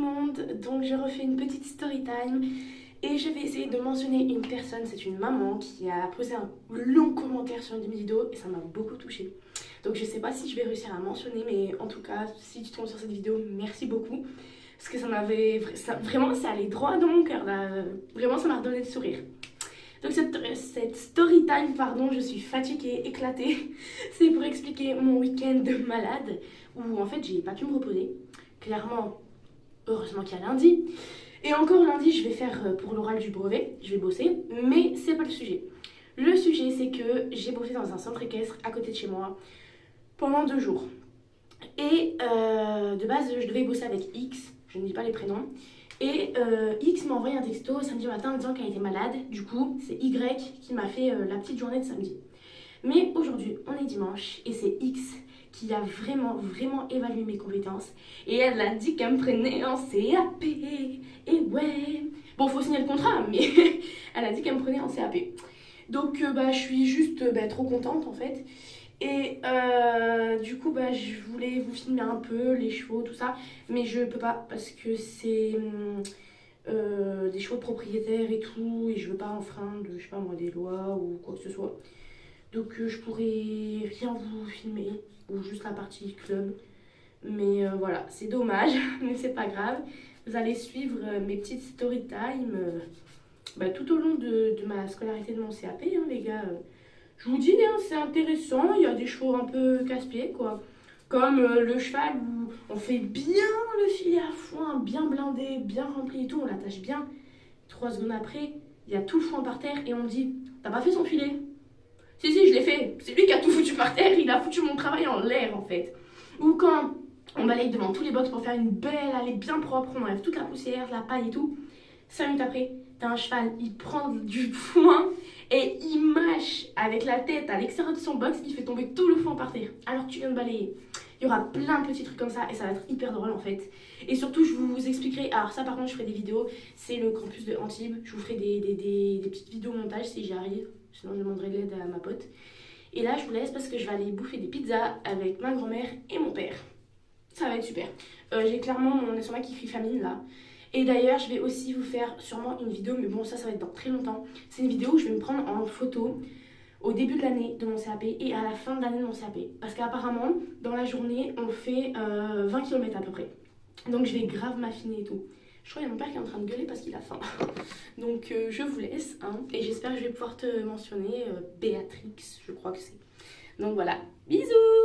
le monde, donc je refais une petite story time et je vais essayer de mentionner une personne, c'est une maman qui a posé un long commentaire sur une de mes vidéos et ça m'a beaucoup touchée. Donc je sais pas si je vais réussir à mentionner, mais en tout cas si tu tombes sur cette vidéo, merci beaucoup. Parce que vraiment ça allait droit dans mon cœur là, vraiment ça m'a redonné le sourire. Donc cette story time, pardon, je suis fatiguée, éclatée. C'est pour expliquer mon week-end de malade où en fait j'ai pas pu me reposer. Clairement, heureusement qu'il y a lundi. Et encore lundi, je vais faire pour l'oral du brevet, je vais bosser, mais c'est pas le sujet. Le sujet, c'est que j'ai bossé dans un centre équestre à côté de chez moi pendant 2 jours. Et de base, je devais bosser avec X, je ne dis pas les prénoms. Et X m'a envoyé un texto samedi matin en me disant qu'elle était malade. Du coup, c'est Y qui m'a fait la petite journée de samedi. Mais aujourd'hui, on est dimanche et c'est X qui a vraiment évalué mes compétences. Et elle a dit qu'elle me prenait en CAP. Et ouais. Bon, faut signer le contrat, mais elle a dit qu'elle me prenait en CAP. Donc, je suis juste trop contente en fait. Et du coup, je voulais vous filmer un peu les chevaux, tout ça. Mais je peux pas parce que c'est des chevaux de propriétaire et tout. Et je veux pas enfreindre, je sais pas moi, des lois ou quoi que ce soit. Donc je pourrais rien vous filmer, ou juste la partie club. Mais voilà, c'est dommage, mais c'est pas grave. Vous allez suivre mes petites story time tout au long de ma scolarité de mon CAP, hein, les gars. Je vous dis, hein, c'est intéressant, il y a des chevaux un peu casse-pieds, quoi. Comme le cheval où on fait bien le filet à foin, bien blindé, bien rempli et tout, on l'attache bien. 3 secondes après, il y a tout le foin par terre et on me dit, t'as pas fait son filet? Si, je l'ai fait. C'est lui qui a tout foutu par terre. Il a foutu mon travail en l'air, en fait. Ou quand on balaye devant tous les box pour faire une belle allée bien propre, on enlève toute la poussière, la paille et tout. 5 minutes après, t'as un cheval, il prend du foin et il mâche avec la tête à l'extérieur de son box, il fait tomber tout le foin par terre. Alors que tu viens de balayer. Il y aura plein de petits trucs comme ça et ça va être hyper drôle en fait. Et surtout, je vous expliquerai. Alors, ça par contre, je ferai des vidéos. C'est le campus de Antibes. Je vous ferai des petites vidéos montage si j'y arrive. Sinon, je demanderai de l'aide à ma pote. Et là, je vous laisse parce que je vais aller bouffer des pizzas avec ma grand-mère et mon père. Ça va être super. J'ai clairement mon estomac qui crie famine là. Et d'ailleurs, je vais aussi vous faire sûrement une vidéo, mais bon, ça va être dans très longtemps. C'est une vidéo où je vais me prendre en photo au début de l'année de mon CAP et à la fin de l'année de mon CAP. Parce qu'apparemment, dans la journée, on fait 20 km à peu près. Donc je vais grave m'affiner et tout. Je crois qu'il y a mon père qui est en train de gueuler parce qu'il a faim. Donc je vous laisse, hein, et j'espère que je vais pouvoir te mentionner Béatrix, je crois que c'est. Donc voilà, bisous!